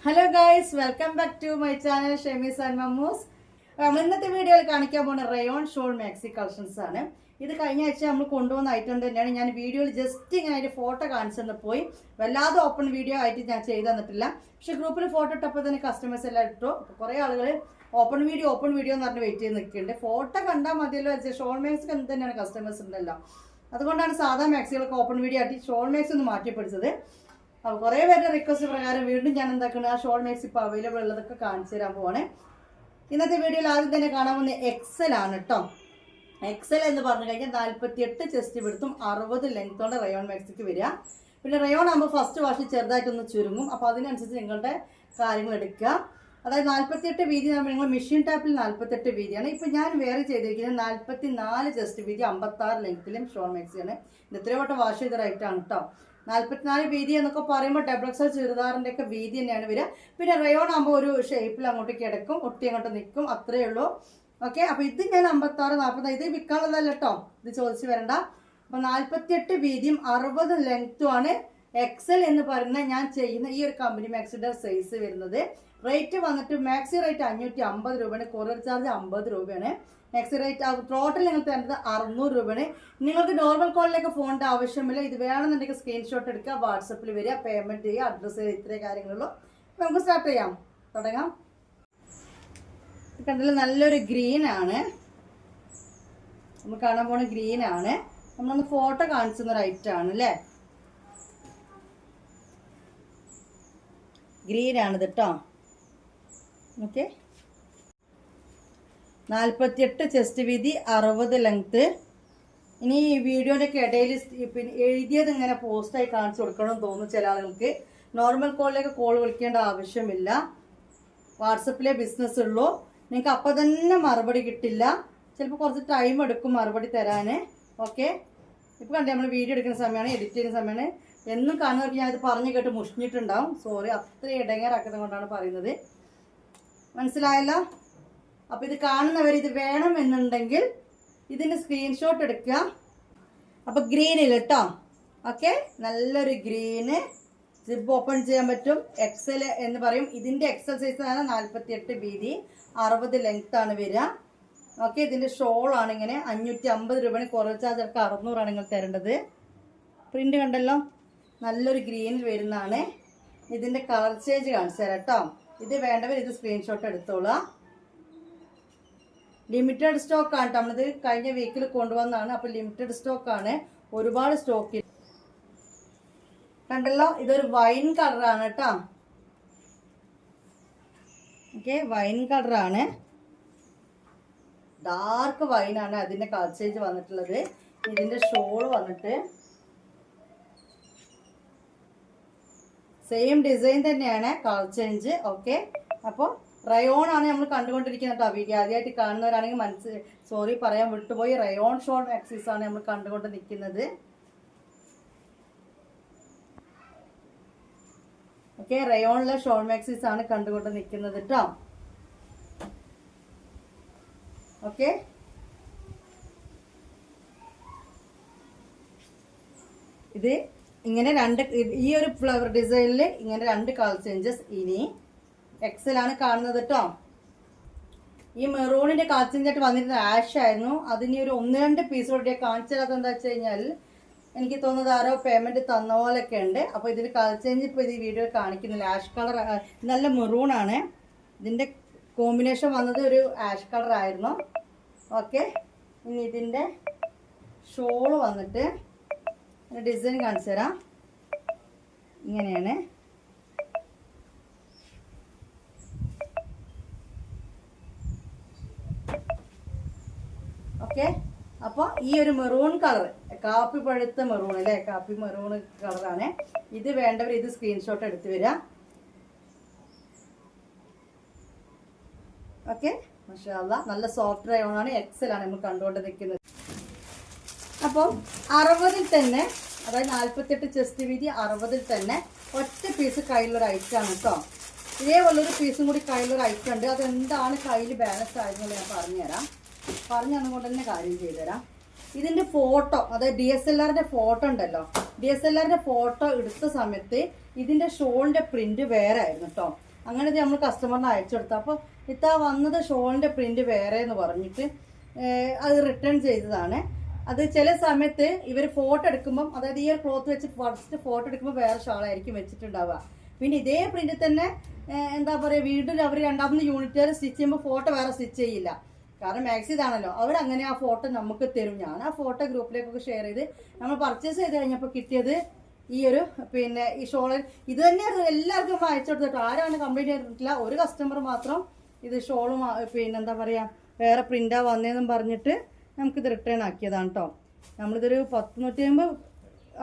Hello guys, welcome back to my channel Shemees and Mammoos. ഇന്നത്തെ വീഡിയോയിൽ കാണിക്കാൻ പോകുന്ന റയോൺ ഷോൾ മാക്സി കളക്ഷൻസ് ആണ്. ഇത് കഴിഞ്ഞ ആഴ്ച നമ്മൾ കൊണ്ടുവന്ന ഐറ്റം തന്നെയാണ്. ഞാൻ വീഡിയോയിൽ ജസ്റ്റ് ഇങ്ങനെ അതിന്റെ ഫോട്ടോ കാണിച്ചു പോയി. വല്ലാതെ ഓപ്പൺ വീഡിയോ ആയിട്ട് ഞാൻ ചെയ്തു തന്നിട്ടില്ല. പക്ഷെ ഗ്രൂപ്പിൽ ഫോട്ടോ ഇട്ടപ്പോൾ തന്നെ കസ്റ്റമേഴ്സ് എല്ലാം ഇട്ടു. കുറേ ആളുകൾ ഓപ്പൺ വീഡിയോ എന്ന് പറഞ്ഞ് വെയിറ്റ് ചെയ്ത് നിൽക്കുന്നുണ്ട്. ഫോട്ടോ കണ്ടാൽ മതിയല്ലോ. ഷോൾ മാക്സി എന്ത് തന്നെയാണ് കസ്റ്റമേഴ്സ് ഉണ്ടല്ലോ. അതുകൊണ്ടാണ് സാധാ മാക്സികളൊക്കെ ഓപ്പൺ വീഡിയോ ആയിട്ട് ഷോൾ മാക്സി ഒന്ന് മാറ്റിപ്പിടിച്ചത്. അപ്പോൾ കുറേ പേരുടെ റിക്വസ്റ്റ് പ്രകാരം വീണ്ടും ഞാൻ എന്താക്കുന്നത്, ആ ഷോൾ മാക്സി ഇപ്പോൾ അവൈലബിൾ ഉള്ളതൊക്കെ കാണിച്ചു തരാൻ പോവാണ്. ഇന്നത്തെ വീഡിയോയിൽ ആദ്യം തന്നെ കാണാൻ പോകുന്ന എക്സൽ ആണ് കേട്ടോ. എക്സൽ എന്ന് പറഞ്ഞു കഴിഞ്ഞാൽ 48 ചെസ്റ്റ് വിടുത്തും 60 ലെങ്ത്തോടെ റയോൺ മാക്സിക്ക് വരിക. പിന്നെ റയോൺ ആകുമ്പോൾ ഫസ്റ്റ് വാഷ് ചെറുതായിട്ടൊന്ന് ചുരുങ്ങും. അപ്പോൾ അതിനനുസരിച്ച് നിങ്ങളുടെ കാര്യങ്ങൾ എടുക്കുക. അതായത് 48 വീതി നമ്മൾ നിങ്ങൾ മെഷീൻ ടാപ്പിൽ 48 വീതിയാണ്. ഇപ്പം ഞാൻ വേറെ ചെയ്തിരിക്കുന്നത് 44 ചെസ്റ്റ് വീതി 56 ലെങ്ത്തിലും ഷോൾ മാക്സിയാണ്. ഇത് എത്രയോ വട്ടം വാഷ് ചെയ്ത റൈറ്റാണ് കേട്ടോ. 44 വീതി എന്നൊക്കെ പറയുമ്പോൾ ഡബിൾ എക്സൽ ചുരിദാറിൻ്റെ ഒക്കെ വീതി തന്നെയാണ് വരിക. പിന്നെ റയോൺ ആകുമ്പോൾ ഒരു ഷേപ്പിൽ അങ്ങോട്ട് കിടക്കും, ഒട്ടി അങ്ങോട്ട് നിൽക്കും, അത്രയേ ഉള്ളൂ. ഓക്കെ, അപ്പോൾ ഇത് ഞാൻ 56, 40 ഇത് വിൽക്കാനുള്ളതല്ല കേട്ടോ, ഇത് ചോദിച്ച് വരണ്ട. അപ്പോൾ 48 വീതിയും 60 ലെങ്ത്തും ആണ് എക്സൽ എന്ന് പറയുന്ന ഞാൻ ചെയ്യുന്ന ഈ ഒരു കമ്പനി മാക്സിയുടെ സൈസ് വരുന്നത്. റേറ്റ് വന്നിട്ട് മാക്സി റേറ്റ് 550 രൂപയാണ്. കൊറിയർ ചാർജ് 50 രൂപയാണ്. മാക്സി റേറ്റ് ടോട്ടൽ നിങ്ങൾ തരുന്നത് 600 രൂപയാണ്. നിങ്ങൾക്ക് നോർമൽ കോളിലേക്ക് ഫോണിൻ്റെ ആവശ്യമില്ല. ഇത് വേണമെന്നുണ്ടെങ്കിൽ സ്ക്രീൻഷോട്ട് എടുക്കുക, വാട്സപ്പിൽ വരിക, പേയ്മെൻറ്റ് ചെയ്യുക, അഡ്രസ്സ് ചെയ്യുക, ഇത്രയും കാര്യങ്ങളുള്ളൂ. നമുക്ക് സ്റ്റാർട്ട് ചെയ്യാം, തുടങ്ങാം. കണ്ടില്ല, നല്ലൊരു ഗ്രീനാണ് നമ്മൾ കാണാൻ പോണ, ഗ്രീനാണ്. നമ്മളൊന്ന് ഫോട്ടോ കാണിച്ചുന്ന ഐറ്റാണ് അല്ലേ. ഗ്രീനാണിത് കേട്ടോ. ഓക്കെ, 48 ചെസ്റ്റ് വീതി, 60 ലെങ്ത്ത്. ഇനി ഈ വീഡിയോൻ്റെ ഒക്കെ ഇടയിൽ പിന്നെ എഴുതിയത് ഇങ്ങനെ പോസ്റ്റായി കാണിച്ചു കൊടുക്കണമെന്ന് തോന്നുന്നു ചില ആളുകൾക്ക്. നോർമൽ കോളിലേക്ക് കോൾ വിളിക്കേണ്ട ആവശ്യമില്ല. വാട്സപ്പിലെ ബിസിനസ് ഉള്ളൂ. നിങ്ങൾക്ക് അപ്പം തന്നെ മറുപടി കിട്ടില്ല. ചിലപ്പോൾ കുറച്ച് ടൈം എടുക്കും മറുപടി തരാൻ. ഓക്കെ, ഇപ്പോൾ കണ്ടേ നമ്മൾ വീഡിയോ എടുക്കുന്ന സമയമാണ്, എഡിറ്റ് ചെയ്യുന്ന സമയമാണ്. എന്നും കാണുന്നവർക്ക് ഞാൻ ഇത് പറഞ്ഞു കേട്ട് മുഷിഞ്ഞിട്ടുണ്ടാവും. സോറി, അത്ര ഇടങ്ങേറാക്കുന്നത് കൊണ്ടാണ് പറയുന്നത്. മനസ്സിലായല്ലോ? അപ്പോൾ ഇത് കാണുന്നവർ ഇത് വേണമെന്നുണ്ടെങ്കിൽ ഇതിൻ്റെ സ്ക്രീൻഷോട്ട് എടുക്കുക. അപ്പോൾ ഗ്രീനിൽ കേട്ടോ. ഓക്കെ, നല്ലൊരു ഗ്രീന്. സിബ് ഓപ്പൺ ചെയ്യാൻ പറ്റും. എക്സൽ എന്ന് പറയും. ഇതിൻ്റെ എക്സൽ സൈസാണ് 48 വീതി, 60 ലെങ്ത് ആണ് വരിക. ഓക്കെ, ഇതിൻ്റെ ഷോളാണ് ഇങ്ങനെ 550 രൂപയാണ്. കൊറിയർ ചാർജ് ഒക്കെ 600 നിങ്ങൾ തരേണ്ടത്. പ്രിന്റ് കണ്ടല്ലോ, നല്ലൊരു ഗ്രീനിൽ വരുന്നതാണ്. ഇതിൻ്റെ കളർ ചേഞ്ച് കാണിച്ചു തരാം കേട്ടോ. ഇത് വേണ്ടവർ ഇത് സ്ക്രീൻഷോട്ട് എടുത്തോളാം. ലിമിറ്റഡ് സ്റ്റോക്കാണ് കേട്ടോ. നമ്മളിത് കഴിഞ്ഞ വീക്കിൽ കൊണ്ടുവന്നതാണ്. അപ്പോൾ ലിമിറ്റഡ് സ്റ്റോക്കാണ്, ഒരുപാട് സ്റ്റോക്ക്. കണ്ടല്ലോ, ഇതൊരു വൈൻ കളറാണ് കേട്ടോ. ഓക്കെ, വൈൻ കളറാണ്, ഡാർക്ക് വൈനാണ് അതിൻ്റെ കളർ ചേഞ്ച് വന്നിട്ടുള്ളത്. ഇതിൻ്റെ ഷോൾ വന്നിട്ട് സെയിം ഡിസൈൻ തന്നെയാണ്, കളർ ചേഞ്ച്. ഓക്കെ, അപ്പോൾ റയോൺ ആണ് നമ്മൾ കണ്ടുകൊണ്ടിരിക്കുന്നത് കേട്ടോ. വീഡിയോ ആദ്യമായിട്ട് കാണുന്നവരാണെങ്കിൽ സോറി പറയാൻ വിട്ടുപോയി. റയോൺ ഷോൾ മാക്സീസ് ആണ് നമ്മൾ കണ്ടുകൊണ്ട് നിൽക്കുന്നത്. ഓക്കെ, റയോണിലെ ഷോൾ മാക്സീസ് ആണ് കണ്ടുകൊണ്ട് നിൽക്കുന്നത് കേട്ടോ. ഓക്കെ, ഇത് ഇങ്ങനെ ഈ ഒരു ഫ്ലവർ ഡിസൈനിൽ ഇങ്ങനെ 2 കളർ ചേഞ്ചസ്. ഇനി എക്സൽ ആണ് കാണുന്നത് കേട്ടോ. ഈ മെറൂണിന്റെ കളർ ചേഞ്ച് ആയിട്ട് വന്നിരുന്ന ആഷ് ആയിരുന്നു. അതിന് ഒരു 1-2 പീസോടെ കാണിച്ചത് എന്താ വെച്ച് കഴിഞ്ഞാൽ എനിക്ക് തോന്നുന്നത് ആരോ പേയ്മെന്റ് തന്ന പോലൊക്കെ ഉണ്ട്. അപ്പോൾ ഇതിന് കളർ ചേഞ്ച് ഇപ്പോൾ ഇത് ഈ വീഡിയോ കാണിക്കുന്നില്ല. ആഷ് കളർ, നല്ല മെറൂണാണ്. ഇതിന്റെ കോമ്പിനേഷൻ വന്നത് ഒരു ആഷ് കളർ ആയിരുന്നു. ഓക്കെ, ഇനി ഇതിന്റെ ഷോള് വന്നിട്ട് ഡിസൈൻ കാണിച്ചു തരാം. ഇങ്ങനെയാണ്. ഓക്കെ, അപ്പോൾ ഈ ഒരു മെറൂൺ കളർ, കാപ്പി പഴുത്ത മെറൂൺ അല്ലേ, കാപ്പി മെറൂൺ കളറാണ്. ഇത് വേണ്ടവർ ഇത് സ്ക്രീൻഷോട്ട് എടുത്ത് വരിക. ഓക്കെ, മാഷാഅല്ലാ, നല്ല സോഫ്റ്റ് റയോൺ ആണ്. എക്സൽ ആണ് നമ്മൾ കണ്ടുകൊണ്ട് നിൽക്കുന്നത്. അപ്പോൾ 60 തന്നെ, അതായത് 48 ചെസ്റ്റ് വീതി, 60 തന്നെ ഒറ്റ പീസ് കയ്യിലൊരു ഐറ്റാണ് കേട്ടോ. ഇതേപോലൊരു പീസും കൂടി കയ്യിലൊരു ഐറ്റം ഉണ്ട്. അതെന്താണ് കയ്യിൽ ബാലൻസ് ആയിരുന്നുള്ളത് ഞാൻ പറഞ്ഞുതരാം. പറഞ്ഞു തന്നുകൊണ്ട് തന്നെ കാര്യം ചെയ്തുതരാം. ഇതിൻ്റെ ഫോട്ടോ, അതായത് DSLRന്റെ ഫോട്ടോ ഉണ്ടല്ലോ, DSLRന്റെ ഫോട്ടോ എടുത്ത സമയത്ത് ഇതിൻ്റെ ഷോളിൻ്റെ പ്രിന്റ് വേറെ ആയിരുന്നു കേട്ടോ. അങ്ങനെ നമ്മൾ കസ്റ്റമറിന് അയച്ചു കൊടുത്തു. അപ്പോൾ ഇത്താ വന്നത് ഷോളിൻ്റെ പ്രിൻ്റ് വേറെ എന്ന് പറഞ്ഞിട്ട് അത് റിട്ടേൺ ചെയ്തതാണ്. അത് ചില സമയത്ത് ഇവർ ഫോട്ടോ എടുക്കുമ്പം, അതായത് ഈ ഒരു ക്ലോത്ത് വെച്ച് ഫസ്റ്റ് ഫോട്ടോ എടുക്കുമ്പോൾ വേറെ ഷാളായിരിക്കും വെച്ചിട്ടുണ്ടാവുക. പിന്നെ ഇതേ പ്രിന്റിൽ തന്നെ എന്താ പറയുക, വീട്ടിൽ അവർ രണ്ടാമത് യൂണിറ്റുകാർ സ്റ്റിച്ച് ചെയ്യുമ്പോൾ ഫോട്ടോ വേറെ സ്റ്റിച്ച് ചെയ്യില്ല. കാരണം മാക്സി ഇതാണല്ലോ, അവരങ്ങനെ ആ ഫോട്ടോ നമുക്ക് തരും. ഞാൻ ആ ഫോട്ടോ ഗ്രൂപ്പിലേക്കൊക്കെ ഷെയർ ചെയ്ത് നമ്മൾ പർച്ചേസ് ചെയ്ത് കഴിഞ്ഞപ്പോൾ കിട്ടിയത് ഈ ഒരു പിന്നെ ഈ ഷോള് ഇത് തന്നെയായിരുന്നു. എല്ലാവർക്കും നമ്മൾ അയച്ചു കൊടുത്തിട്ട് ആരാണ് കംപ്ലൈൻറ്റ് ചെയ്തിട്ടില്ല. ഒരു കസ്റ്റമർ മാത്രം ഇത് ഷോളും പിന്നെ എന്താ പറയുക വേറെ പ്രിൻ്റാ വന്നതെന്നും പറഞ്ഞിട്ട് നമുക്കിത് റിട്ടേൺ ആക്കിയതാണ് കേട്ടോ. നമ്മളിതൊരു 150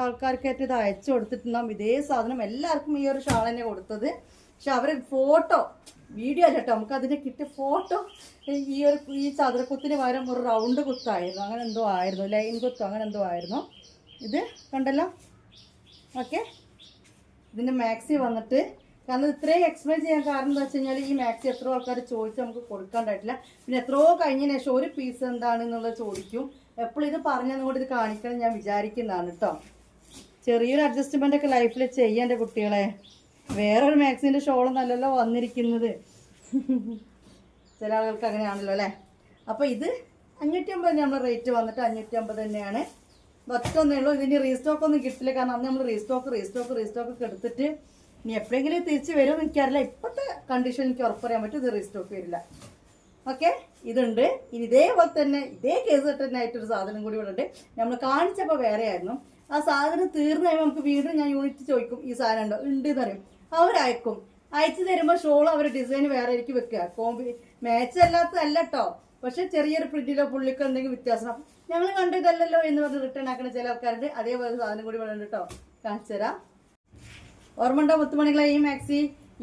ആൾക്കാർക്കായിട്ട് ഇത് അയച്ചു കൊടുത്തിട്ടുണ്ടാകും. ഇതേ സാധനം എല്ലാവർക്കും ഈ ഒരു ഷാൾ തന്നെ കൊടുത്തത്. പക്ഷെ അവർ ഫോട്ടോ വീഡിയോ അല്ല കേട്ടോ, നമുക്ക് അതിന് കിട്ടിയ ഫോട്ടോ ഈ ചതുരക്കുത്തിന് പകരം ഒരു റൗണ്ട് കുത്തായിരുന്നു, അങ്ങനെ എന്തോ ആയിരുന്നു, ലൈൻ കുത്തോ അങ്ങനെ എന്തോ ആയിരുന്നു. ഇത് കണ്ടല്ലോ. ഓക്കെ, ഇതിൻ്റെ മാക്സി വന്നിട്ട്, കാരണം ഇത്രയും എക്സ്പ്ലെയിൻ ചെയ്യാൻ കാരണം എന്താ വെച്ച് കഴിഞ്ഞാൽ ഈ മാക്സി എത്രയോ ആൾക്കാർ ചോദിച്ച് നമുക്ക് കൊടുക്കാണ്ടായിട്ടില്ല. പിന്നെ എത്രയോ കഴിഞ്ഞതിന് ശേഷം ഒരു പീസ് എന്താണെന്നുള്ളത് ചോദിക്കും. എപ്പോഴും ഇത് പറഞ്ഞതുകൊണ്ട് ഇത് കാണിക്കണം ഞാൻ വിചാരിക്കുന്നതാണ് കേട്ടോ. ചെറിയൊരു അഡ്ജസ്റ്റ്മെൻ്റ് ഒക്കെ ലൈഫിൽ ചെയ്യേണ്ട കുട്ടികളെ. വേറൊരു മാക്സിൻ്റെ ഷോളൊന്നും അല്ലല്ലോ വന്നിരിക്കുന്നത്. ചില ആളുകൾക്ക് അങ്ങനെയാണല്ലോ അല്ലേ. അപ്പോൾ ഇത് 550 നമ്മൾ റേറ്റ് വന്നിട്ട് 550 തന്നെയാണ്. ഒറ്റൊന്നേ ഉള്ളൂ. ഇതിന് റീസ്റ്റോക്ക് ഒന്നും കിട്ടില്ല, കാരണം അന്ന് നമ്മൾ റീസ്റ്റോക്ക് ഒക്കെ എടുത്തിട്ട് ഇനി എപ്പോഴെങ്കിലും തിരിച്ച് വരുമെന്ന് എനിക്കറിയില്ല. ഇപ്പോഴത്തെ കണ്ടീഷൻ എനിക്ക് ഉറപ്പറിയാൻ പറ്റും ഇത് റീസ്റ്റോക്ക് വരില്ല. ഓക്കെ, ഇതുണ്ട്. ഇനി ഇതേപോലെ തന്നെ ഇതേ കേസ് തന്നെ ആയിട്ടൊരു സാധനം കൂടി ഇവിടെ ഉണ്ട്. നമ്മൾ കാണിച്ചപ്പോൾ വേറെ ആയിരുന്നു. ആ സാധനം തീർന്നു കഴിയുമ്പോൾ നമുക്ക് വീണ്ടും ഞാൻ യൂണിറ്റ് ചോദിക്കും ഈ സാധനം ഉണ്ടോ, ഉണ്ട് എന്ന് പറയും. അവരയക്കും. അയച്ചു തരുമ്പോൾ ഷോൾ അവർ ഡിസൈൻ വേറെ ആയിരിക്കും വെക്കുക. മാച്ച് അല്ലാത്തതല്ല കേട്ടോ, പക്ഷെ ചെറിയൊരു പ്രിന്റിലോ പുള്ളിക്കോ എന്തെങ്കിലും വ്യത്യാസം. ഞങ്ങൾ കണ്ടിതല്ലല്ലോ എന്ന് പറഞ്ഞ് റിട്ടേൺ ആക്കുന്ന ചില ആൾക്കാരുണ്ട്. അതേപോലെ സാധനം കൂടി വേണം കേട്ടോ, കാണിച്ചു തരാം. ഓർമ്മ ഉണ്ടോ മുത്തുമണികളെ ഈ മാക്സി?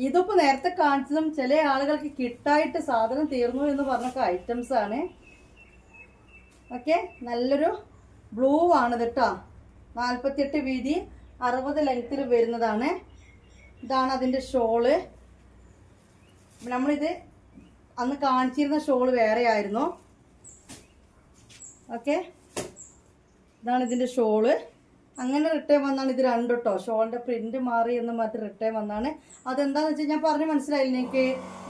ഇതിപ്പോൾ നേരത്തെ കാണിച്ചതും ചില ആളുകൾക്ക് കിട്ടായിട്ട് സാധനം തീർന്നു എന്ന് പറഞ്ഞൊക്കെ ഐറ്റംസ് ആണ്. ഓക്കെ, നല്ലൊരു ബ്ലൂ ആണ് കേട്ടോ. 48 വീതി 60 ലെങ്ത്തിൽ വരുന്നതാണ്. ഇതാണ് അതിൻ്റെ ഷോള്. നമ്മളിത് അന്ന് കാണിച്ചിരുന്ന ഷോള് വേറെ ആയിരുന്നു. ഓക്കെ, ഇതാണ് ഇതിൻ്റെ ഷോള്. അങ്ങനെ റിട്ടേൺ വന്നാണ് ഇത് രണ്ടും കേട്ടോ. ഷോളിൻ്റെ പ്രിന്റ് മാറി എന്ന് പറഞ്ഞിട്ട് റിട്ടേൺ വന്നാണ്. അതെന്താണെന്ന് വെച്ചാൽ ഞാൻ പറഞ്ഞ് മനസ്സിലായില്ല എനിക്ക്.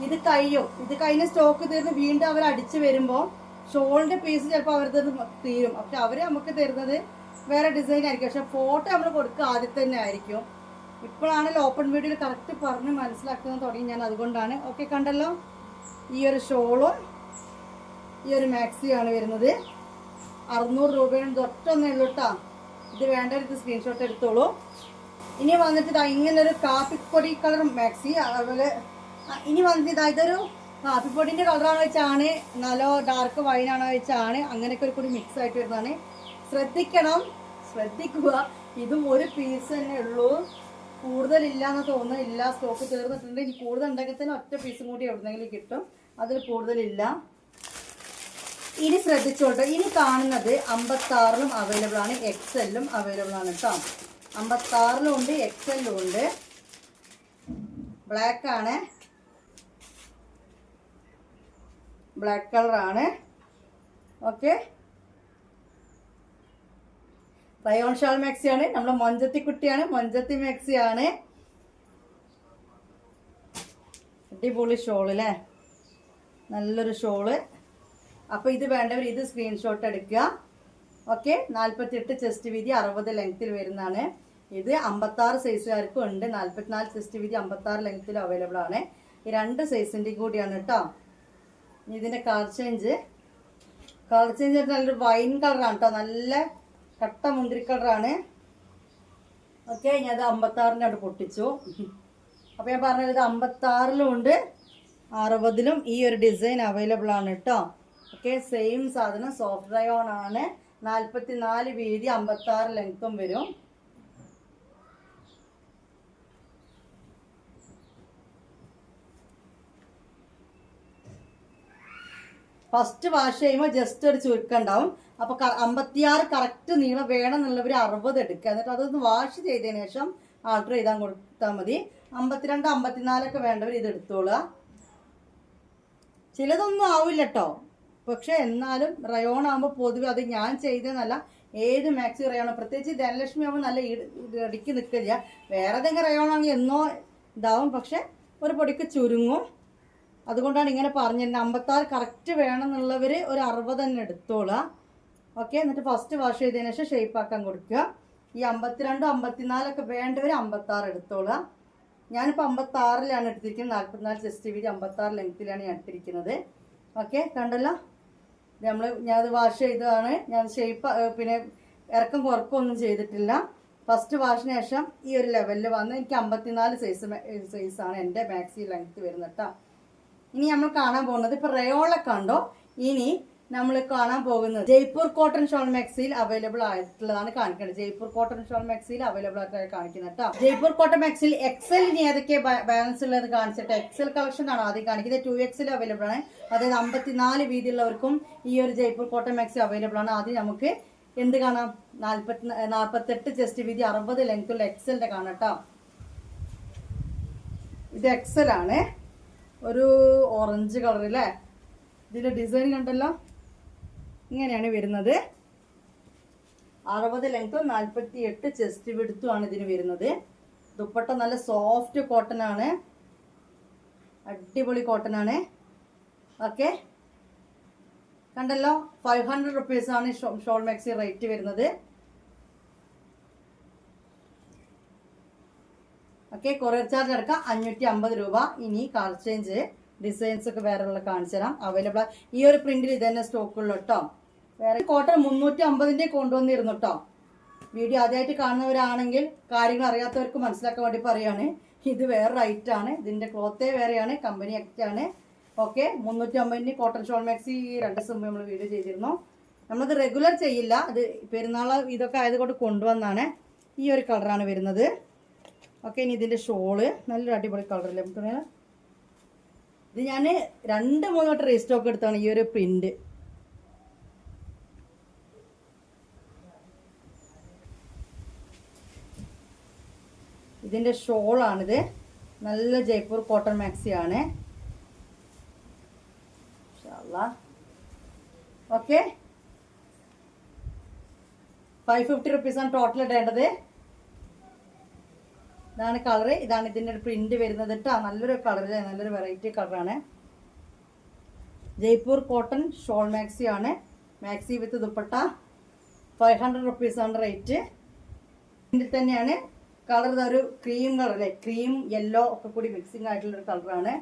ഇത് കഴിഞ്ഞ സ്റ്റോക്ക് തീർന്ന് വീണ്ടും അവർ അടിച്ച് വരുമ്പോൾ ഷോളിൻ്റെ പീസ് ചിലപ്പോൾ അവരുടെ തീരും. പക്ഷെ അവർ നമുക്ക് തരുന്നത് വേറെ ഡിസൈൻ ആയിരിക്കും. പക്ഷെ ഫോട്ടോ നമ്മൾ കൊടുക്കുക ആദ്യത്തെ തന്നെ ആയിരിക്കും. ഇപ്പോഴാണല്ലോ ഓപ്പൺ വീഡിയോയിൽ കറക്റ്റ് പറഞ്ഞ് മനസ്സിലാക്കുന്നത് തുടങ്ങി ഞാൻ, അതുകൊണ്ടാണ്. ഓക്കെ, കണ്ടല്ലോ. ഈ ഒരു ഷോളും ഈ ഒരു മാക്സിയാണ് വരുന്നത്. 600 രൂപയും തൊട്ടൊന്നേ ഉള്ളൂ കേട്ടോ. ഇത് വേണ്ട ഇത് സ്ക്രീൻഷോട്ട് എടുത്തോളൂ. ഇനി വന്നിട്ട് ഇതാ ഇങ്ങനൊരു കാപ്പിപ്പൊടി കളർ മാക്സി. അതുപോലെ ഇനി വന്നിട്ട് ഇതൊരു കാപ്പിപ്പൊടിൻ്റെ കളറാണോ വെച്ചാണ്, നല്ല ഡാർക്ക് വൈനാണോ വെച്ചാണ്, അങ്ങനെയൊക്കെ ഒരു കൂടി മിക്സ് ആയിട്ട് വരുന്നതാണ്. ശ്രദ്ധിക്കുക. ഇതും ഒരു പീസ് തന്നെ ഉള്ളൂ, കൂടുതലില്ലാന്ന് തോന്നുന്നില്ല. സ്റ്റോക്ക് തീർന്നിട്ടുണ്ട്. ഇനി കൂടുതൽ ഉണ്ടെങ്കിൽ തന്നെ ഒറ്റ പീസും കൂടി എവിടെന്നെങ്കിലും കിട്ടും, അതിൽ കൂടുതലില്ല. ഇനി ശ്രദ്ധിച്ചോട്ടെ, ഇനി കാണുന്നത് 56-ലും അവൈലബിൾ ആണ്, XL-ലും അവൈലബിൾ ആണ് കേട്ടോ. 56-ലും ഉണ്ട്, XL-ലും ഉണ്ട്. ബ്ലാക്ക് ആണ്, ബ്ലാക്ക് കളറാണ്. ഓക്കെ, റയോൺ ഷാൾ മാക്സിയാണ്. നമ്മളെ മൊഞ്ചത്തി കുട്ടിയാണ്, മൊഞ്ചത്തി മാക്സിയാണ്. അടിപൊളി ഷോള് അല്ലേ, നല്ലൊരു ഷോള്. അപ്പോൾ ഇത് വേണ്ടവർ ഇത് സ്ക്രീൻഷോട്ട് എടുക്കുക. ഓക്കെ, 48 ചെസ്റ്റ് വീതി 60 ലെങ്ത്തിൽ വരുന്നതാണ്. ഇത് 56 സൈസുകാർക്കും ഉണ്ട്. 44 ചെസ്റ്റ് വീതി 56 ലെങ്ത്തിൽ അവൈലബിൾ ആണ്. ഈ 2 സൈസിൻ്റെ കൂടിയാണ് കേട്ടോ. ഇതിൻ്റെ കളർ ചേഞ്ച് നല്ലൊരു വൈൻ കളറാണ് കേട്ടോ, നല്ല കട്ട മുന്തിരി കളറാണ്. ഓക്കെ, ഞാൻ അത് 56-ൻ്റെ അവിടെ പൊട്ടിച്ചു. അപ്പോൾ ഞാൻ പറഞ്ഞത് ഇത് 56-ലും ഉണ്ട്, 60-ലും ഈ ഒരു ഡിസൈൻ അവൈലബിൾ ആണ് കേട്ടോ. ഓക്കെ, സെയിം സാധനം, സോഫ്റ്റ് റയോൺ ആണ്. 44 വീതി 56 ലെങ്ത്തും വരും. ഫസ്റ്റ് വാഷ് ചെയ്യുമ്പോൾ ജസ്റ്റ് ഒരു ചുരുക്കം ഉണ്ടാവും. അപ്പോൾ 56 കറക്റ്റ് നീളം വേണമെന്നുള്ളവർ 60 എടുക്കുക. എന്നിട്ട് അതൊന്ന് വാഷ് ചെയ്തതിന് ശേഷം ആൾട്ടർ ചെയ്താൽ കൊടുത്താൽ മതി. 52, 54 വേണ്ടവർ ഇത് എടുത്തോളുക. ചിലതൊന്നും ആവില്ല കേട്ടോ, പക്ഷെ എന്നാലും റയോൺ ആകുമ്പോൾ പൊതുവെ, അത് ഞാൻ ചെയ്തതെന്നല്ല, ഏത് മാക്സി റയോണോ, പ്രത്യേകിച്ച് ധനലക്ഷ്മി ആകുമ്പോൾ നല്ല ഇടിക്ക് നിൽക്കില്ല. വേറെ ഏതെങ്കിലും റയോൺ ആണെങ്കിൽ എന്നോ ഇതാവും. പക്ഷെ ഒരു പൊടിക്ക് ചുരുങ്ങും. അതുകൊണ്ടാണ് ഇങ്ങനെ പറഞ്ഞിരുന്നത്. 56 കറക്റ്റ് വേണമെന്നുള്ളവർ ഒരു 60 തന്നെ എടുത്തോളാം. ഓക്കെ, എന്നിട്ട് ഫസ്റ്റ് വാഷ് ചെയ്തതിന് ശേഷം ഷേപ്പ് ആക്കാൻ കൊടുക്കുക. ഈ 52 54 വേണ്ടവർ 56 എടുത്തോളാം. ഞാനിപ്പോൾ 56 എടുത്തിരിക്കുന്നത്. 44 ചെസ്റ്റ് വീതി 56 ലെങ്ത്തിലാണ് ഞാൻ എടുത്തിരിക്കുന്നത്. ഓക്കെ, കണ്ടല്ലോ. ഞാനത് വാഷ് ചെയ്തതാണ്. ഞാൻ ഷേപ്പ് പിന്നെ ഇറക്കം കുറക്കൊന്നും ചെയ്തിട്ടില്ല. ഫസ്റ്റ് വാഷിന് ശേഷം ഈ ഒരു ലെവലിൽ വന്ന് എനിക്ക് 54 സൈസാണ് എൻ്റെ മാക്സി ലെങ്ത്ത് വരുന്നത് കേട്ടോ. ഇനി നമ്മൾ കാണാൻ പോകുന്നത് ഇപ്പോൾ റയോളെ കണ്ടോ. ഇനി നമ്മൾ കാണാൻ പോകുന്നത് ജയ്പൂർ കോട്ടൺ ഷോൾ മാക്സിയിൽ അവൈലബിൾ ആയിട്ടുള്ളതാണ് കാണിക്കുന്നത്. ജയ്പൂർ കോട്ടൺ ഷോൾ മാക്സിയിൽ അവൈലബിൾ ആയിട്ട് കാണിക്കുന്നത് കേട്ടോ. ജയ്പൂർ കോട്ടൺ മാക്സിയിൽ എക്സലിന് ഏതൊക്കെ ബാലൻസ് ഉള്ളത് കാണിച്ചിട്ട് എക്സൽ കളക്ഷൻ ആണ് ആദ്യം കാണിക്കുന്നത്. 2XL അവൈലബിൾ ആണ്. അതായത് 54 വീതിയുള്ളവർക്കും ഈ ഒരു ജയ്പൂർ കോട്ടൺ മാക്സി അവൈലബിൾ ആണ്. ആദ്യം നമുക്ക് എന്ത് കാണാം? 48 ചെസ്റ്റ് വീതി 60 ലെങ്ത്തുള്ള എക്സലിന്റെ കാണാം കേട്ടോ. ഇത് എക്സൽ ആണ്. ഒരു ഓറഞ്ച് കളർ അല്ലേ? ഇതിന്റെ ഡിസൈൻ കണ്ടല്ലോ. ഇങ്ങനെയാണ് വരുന്നത്. 60 ലെങ്ത്തും 48 ചെസ്റ്റ് വിഡ്ത്തുമാണ് ഇതിന് വരുന്നത്. ദുപ്പട്ട നല്ല സോഫ്റ്റ് കോട്ടൺ ആണ്. അടിപൊളി കോട്ടൺ ആണ്. ഓക്കെ, കണ്ടല്ലോ. 500 റുപ്പീസ് ആണ് ഷോൾ മാക്സി റേറ്റ് വരുന്നത്. ഓക്കെ, കൊറിയർ ചാർജ് അടക്കം 550 രൂപ. ഇനി കളർ ചേഞ്ച് ഡിസൈൻസ് ഒക്കെ വേറെ ഉള്ള കാണിച്ചു തരാം. അവൈലബിൾ ഈ ഒരു പ്രിന്റിൽ ഇത് തന്നെ സ്റ്റോക്കുള്ളൂ കേട്ടോ. വേറെ കോട്ടൺ 350 കൊണ്ടുവന്നിരുന്നു കേട്ടോ. വീഡിയോ ആദ്യമായിട്ട് കാണുന്നവരാണെങ്കിൽ കാര്യങ്ങൾ അറിയാത്തവർക്ക് മനസ്സിലാക്കാൻ വേണ്ടി പറയാണ്. ഇത് വേറെ റൈറ്റ് ആണ്. ഇതിന്റെ ക്ലോത്തേ വേറെയാണ്, കമ്പനി ആക്ട് ആണ്. ഓക്കെ, 350 കോട്ടൺ ഷോൾ മാക്സി 2 ദിവസം മുമ്പ് നമ്മൾ വീഡിയോ ചെയ്തിരുന്നു. നമ്മളത് റെഗുലർ ചെയ്യില്ല. അത് പെരുന്നാൾ ഇതൊക്കെ ആയതുകൊണ്ട് കൊണ്ടുവന്നാണ്. ഈ ഒരു കളറാണ് വരുന്നത്. ഓക്കെ, ഇനി ഇതിന്റെ ഷോള് നല്ലൊരു അടിപൊളി കളറല്ലേ നമുക്ക്. ഇത് ഞാൻ 2-3 വട്ടം റീസ്റ്റോക്ക് എടുത്താണ് ഈ ഒരു പ്രിന്റ്. ഇതിന്റെ ഷോളാണിത്. നല്ല ജയ്പൂർ കോട്ടൺ മാക്സി ആണ്. ഓക്കെ, 550 റുപ്പീസാണ് ടോട്ടൽ ഇടേണ്ടത്. ഇതാണ് കളറ്. ഇതാണ് ഇതിൻ്റെ ഒരു പ്രിന്റ് വരുന്നത് കേട്ടോ. നല്ലൊരു കളർ, നല്ലൊരു വെറൈറ്റി കളറാണ്. ജയ്പൂർ കോട്ടൺ ഷോൾ മാക്സി ആണ്. മാക്സി വിത്ത് ദുപ്പട്ട. 500 റുപ്പീസാണ് റേറ്റ്. ഇതിൽ തന്നെയാണ് കളർ. ഒരു ക്രീം കളർ അല്ലേ, ക്രീം യെല്ലോ ഒക്കെ കൂടി മിക്സിംഗ് ആയിട്ടുള്ളൊരു കളറാണ്.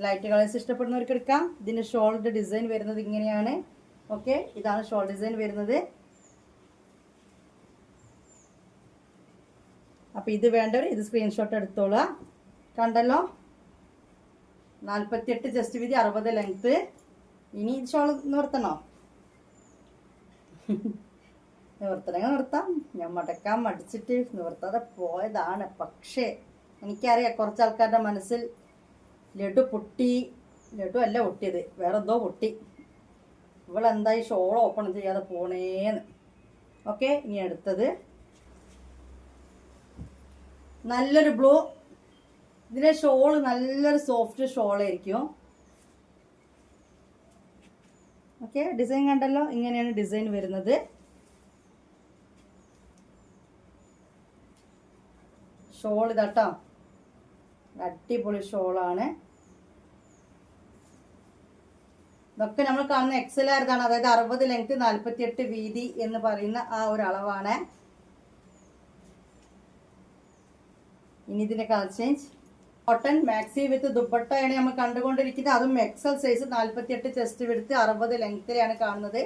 ലൈറ്റ് കളേഴ്സ് ഇഷ്ടപ്പെടുന്നവർക്ക് എടുക്കാം. ഇതിൻ്റെ ഷോളിൻ്റെ ഡിസൈൻ വരുന്നത് ഇങ്ങനെയാണ്. ഓക്കെ, ഇതാണ് ഷോൾ ഡിസൈൻ വരുന്നത്. അപ്പോൾ ഇത് വേണ്ടവർ ഇത് സ്ക്രീൻഷോട്ട് എടുത്തോളുക. കണ്ടല്ലോ, 48 ചെസ്റ്റ് വീതി 60 ലെങ്ത്ത്. ഇനി ഇത് ഷോൾ നിർത്തണോ? നിവർത്തണമെങ്കിൽ നിർത്താം. ഞാൻ മടക്കാൻ മടിച്ചിട്ട് നിവർത്താതെ പോയതാണ്. പക്ഷേ എനിക്കറിയാം കുറച്ച് ആൾക്കാരുടെ മനസ്സിൽ ലഡു പൊട്ടി. ലഡു അല്ല പൊട്ടിയത്, വേറെ എന്തോ പൊട്ടി. ഇവളെന്തായി ഷോൾ ഓപ്പൺ ചെയ്യാതെ പോണേന്ന്. ഓക്കെ, ഇനി അടുത്തത് നല്ലൊരു ബ്ലൂ. ഇതിന്റെ ഷോള് നല്ലൊരു സോഫ്റ്റ് ഷോളായിരിക്കും. ഓക്കെ, ഡിസൈൻ കണ്ടല്ലോ. ഇങ്ങനെയാണ് ഡിസൈൻ വരുന്നത്. ഷോൾ ഇതാട്ടോ, അടിപൊളി ഷോളാണ്. ഇതൊക്കെ നമ്മൾ കാണുന്ന എക്സലായിരുന്നാണ്. അതായത് 60 ലെങ്ത് 48 വീതി എന്ന് പറയുന്ന ആ ഒരു അളവാണ്. ഇനി ഇതിന്റെ കളർ ചേഞ്ച്. കോട്ടൺ മാക്സി വിത്ത് ദുപ്പട്ടയാണ് നമ്മൾ കണ്ടുകൊണ്ടിരിക്കുന്നത്. അതും എക്സൽ സൈസ് 48 ചെസ്റ്റ് വിടുത്ത് 60 ലെങ്ത്തിലാണ് കാണുന്നത്.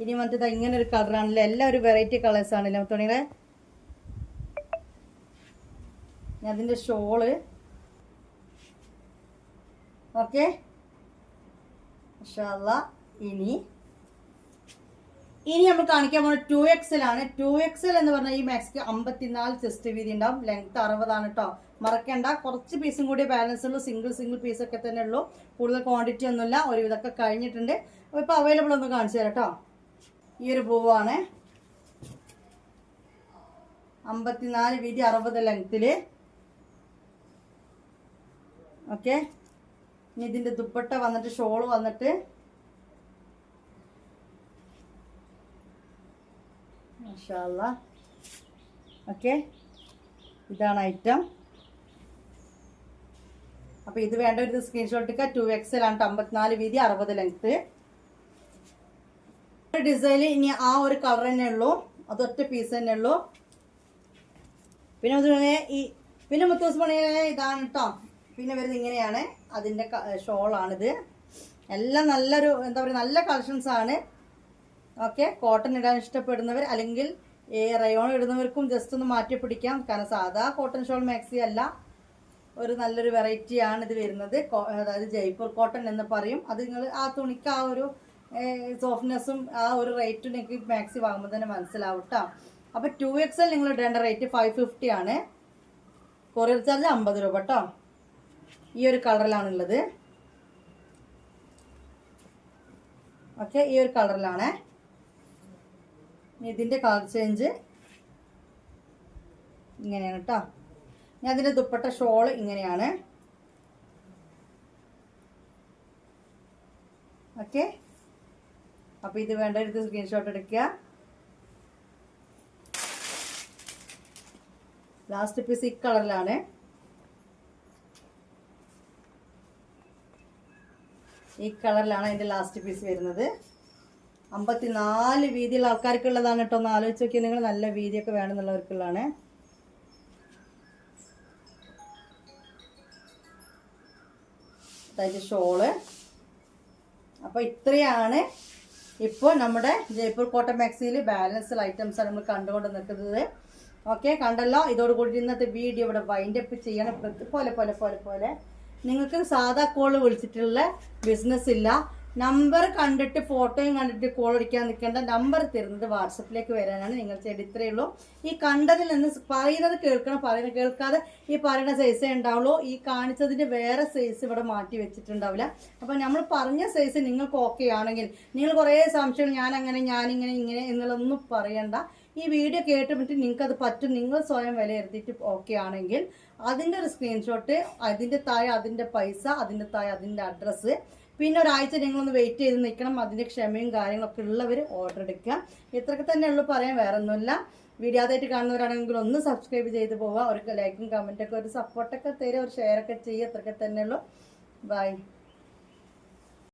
ഇനി വന്നിട്ട് ഇങ്ങനെ ഒരു കളറാണല്ലോ. എല്ലാം ഒരു വെറൈറ്റി കളേഴ്സ് ആണല്ലോ തുണികളെ. അതിന്റെ ഷോള്. ഓക്കെ, മാഷാഅല്ലാ. ഇനി നമ്മൾ കാണിക്കാൻ പോകുന്നത് 2XL ആണ്. 2XL എന്ന് പറഞ്ഞാൽ ഈ മാക്സിക്ക് 54 ചെസ്റ്റ് വീതി ഉണ്ടാവും. ലെങ്ത് 60 ആണ് കേട്ടോ. മറക്കണ്ട, കുറച്ച് പീസും കൂടി ബാലൻസ് ഉള്ളൂ. സിംഗിൾ പീസൊക്കെ തന്നെ ഉള്ളൂ. കൂടുതൽ ക്വാണ്ടിറ്റി ഒന്നുമില്ല. ഒരു ഇതൊക്കെ കഴിഞ്ഞിട്ടുണ്ട്. അപ്പോൾ ഇപ്പോൾ അവൈലബിൾ ഒന്ന് കാണിച്ചു തരാം കേട്ടോ. ഈ ഒരു പൂവാണ്. 54 വീതി 60 ലെങ്ത്തിൽ. ഓക്കെ, ഇനി ഇതിൻ്റെ ദുപ്പട്ട വന്നിട്ട് ഷോള് വന്നിട്ട് മാഷാഅല്ലാ. ഓക്കെ, ഇതാണ് ഐറ്റം. അപ്പോൾ ഇത് വേണ്ട ഒരു സ്ക്രീൻഷോട്ട് എടുക്കുക. 2XL ആണ്, 54 വീതി, 60 ലെങ്ത്ത്. ഡിസൈനിൽ ഇനി ആ ഒരു കളർ തന്നെ ഉള്ളൂ, അതൊറ്റ പീസ് തന്നെ ഉള്ളൂ. പിന്നെ മുത്തൂസ് പണിയിലെ ഇതാണ് കേട്ടോ. പിന്നെ വരുന്നത് ഇങ്ങനെയാണ്, അതിൻ്റെ ഷോളാണിത്. എല്ലാം നല്ലൊരു എന്താ പറയുക, നല്ല കളക്ഷൻസ് ആണ്. ഓക്കെ, കോട്ടൺ ഇടാൻ ഇഷ്ടപ്പെടുന്നവർ അല്ലെങ്കിൽ റയോൺ ഇടുന്നവർക്കും ജസ്റ്റ് ഒന്ന് മാറ്റി പിടിക്കാം. കാരണം സാധാ കോട്ടൺ ഷോൾ മാക്സി അല്ല, ഒരു നല്ലൊരു വെറൈറ്റിയാണ് ഇത് വരുന്നത്. അതായത് ജയ്പൂർ കോട്ടൺ എന്ന് പറയും. അത് നിങ്ങൾ ആ തുണിക്ക് ആ ഒരു സോഫ്റ്റ്നെസ്സും ആ ഒരു റേറ്റും നിങ്ങൾക്ക് മാക്സി വാങ്ങുമ്പോൾ തന്നെ മനസ്സിലാവും കേട്ടോ. അപ്പോൾ 2XL നിങ്ങൾ ഇടേണ്ട റേറ്റ് 550 ആണ്. കൊറിയർ ചാർജ് 50 രൂപ കേട്ടോ. ഈ ഒരു കളറിലാണുള്ളത്. ഓക്കെ, ഈ ഒരു കളറിലാണ്. ഇതിൻ്റെ കളർ ചേഞ്ച് ഇങ്ങനെയാണ് കേട്ടോ. ഞാൻ അതിൻ്റെ ദുപ്പട്ട ഷോൾ ഇങ്ങനെയാണ്. ഓക്കെ, അപ്പോൾ ഇത് വേണ്ട ഒരു സ്ക്രീൻഷോട്ട് എടുക്കുക. ലാസ്റ്റ് പീസ് ഈ കളറിലാണ്. ഈ കളറിലാണ് അതിൻ്റെ ലാസ്റ്റ് പീസ് വരുന്നത്. 54 വീതിയുള്ള ആൾക്കാർക്കുള്ളതാണ് കേട്ടോ. ഒന്ന് ആലോചിച്ച് നോക്കിയാൽ നിങ്ങൾ, നല്ല വീതിയൊക്കെ വേണമെന്നുള്ളവർക്കുള്ളതാണ്. അതായത് ഷോള്. അപ്പോൾ ഇത്രയാണ് ഇപ്പോൾ നമ്മുടെ ജയ്പൂർ കോട്ടൺ മാക്സിയിൽ ബാലൻസ് ഐറ്റംസ് ആണ് നമ്മൾ കണ്ടുകൊണ്ട് നിൽക്കുന്നത്. ഓക്കെ, കണ്ടല്ലോ. ഇതോടുകൂടി ഇന്നത്തെ വീഡിയോ ഇവിടെ വൈൻഡ് അപ്പ് ചെയ്യണം. പോലെ നിങ്ങൾക്ക് സാധാ കോൾ വിളിച്ചിട്ടുള്ള ബിസിനസ് ഇല്ല. നമ്പർ കണ്ടിട്ട് ഫോട്ടോയും കണ്ടിട്ട് കോൾ അടിക്കാൻ നിൽക്കേണ്ട. നമ്പർ തരുന്നത് വാട്സപ്പിലേക്ക് വരാനാണ്. നിങ്ങൾ ഇത്രയേ ഉള്ളൂ. ഈ കണ്ടതിൽ നിന്ന് പറയുന്നത് കേൾക്കണം, പറയുന്നത് കേൾക്കാതെ ഈ പറയുന്ന സൈസേ ഉണ്ടാവുള്ളൂ. ഈ കാണിച്ചതിൻ്റെ വേറെ സൈസ് ഇവിടെ മാറ്റി വെച്ചിട്ടുണ്ടാവില്ല. അപ്പോൾ നമ്മൾ പറഞ്ഞ സൈസ് നിങ്ങൾക്ക് ഓക്കെ ആണെങ്കിൽ, നിങ്ങൾ കുറേ സംശയങ്ങൾ ഞാനിങ്ങനെ എന്നുള്ളതൊന്നും പറയണ്ട. ഈ വീഡിയോ കേട്ടിട്ട് നിങ്ങൾക്കത് പറ്റും, നിങ്ങൾ സ്വയം വിലയിരുത്തിയിട്ട് ഓക്കെ ആണെങ്കിൽ അതിൻ്റെ ഒരു സ്ക്രീൻഷോട്ട്, അതിൻ്റെ താഴെ അതിൻ്റെ പൈസ, അതിൻ്റെ താഴെ അതിൻ്റെ അഡ്രസ്സ്. പിന്നെ ഒരാഴ്ച നിങ്ങളൊന്ന് വെയിറ്റ് ചെയ്ത് നിൽക്കണം. അതിൻ്റെ ക്ഷമയും കാര്യങ്ങളൊക്കെ ഉള്ളവർ ഓർഡർ എടുക്കുക. ഇത്രയൊക്കെ തന്നെ ഉള്ളൂ പറയാൻ, വേറെ ഒന്നുമില്ല. വീഡിയോ ആദ്യമായിട്ട് കാണുന്നവരാണെങ്കിൽ ഒന്ന് സബ്സ്ക്രൈബ് ചെയ്ത് പോവുക. ഒരു ലൈക്കും കമൻറ്റൊക്കെ, ഒരു സപ്പോർട്ടൊക്കെ തരിക, ഒരു ഷെയറൊക്കെ ചെയ്യുക. ഇത്രയൊക്കെ തന്നെ ഉള്ളൂ. ബൈ.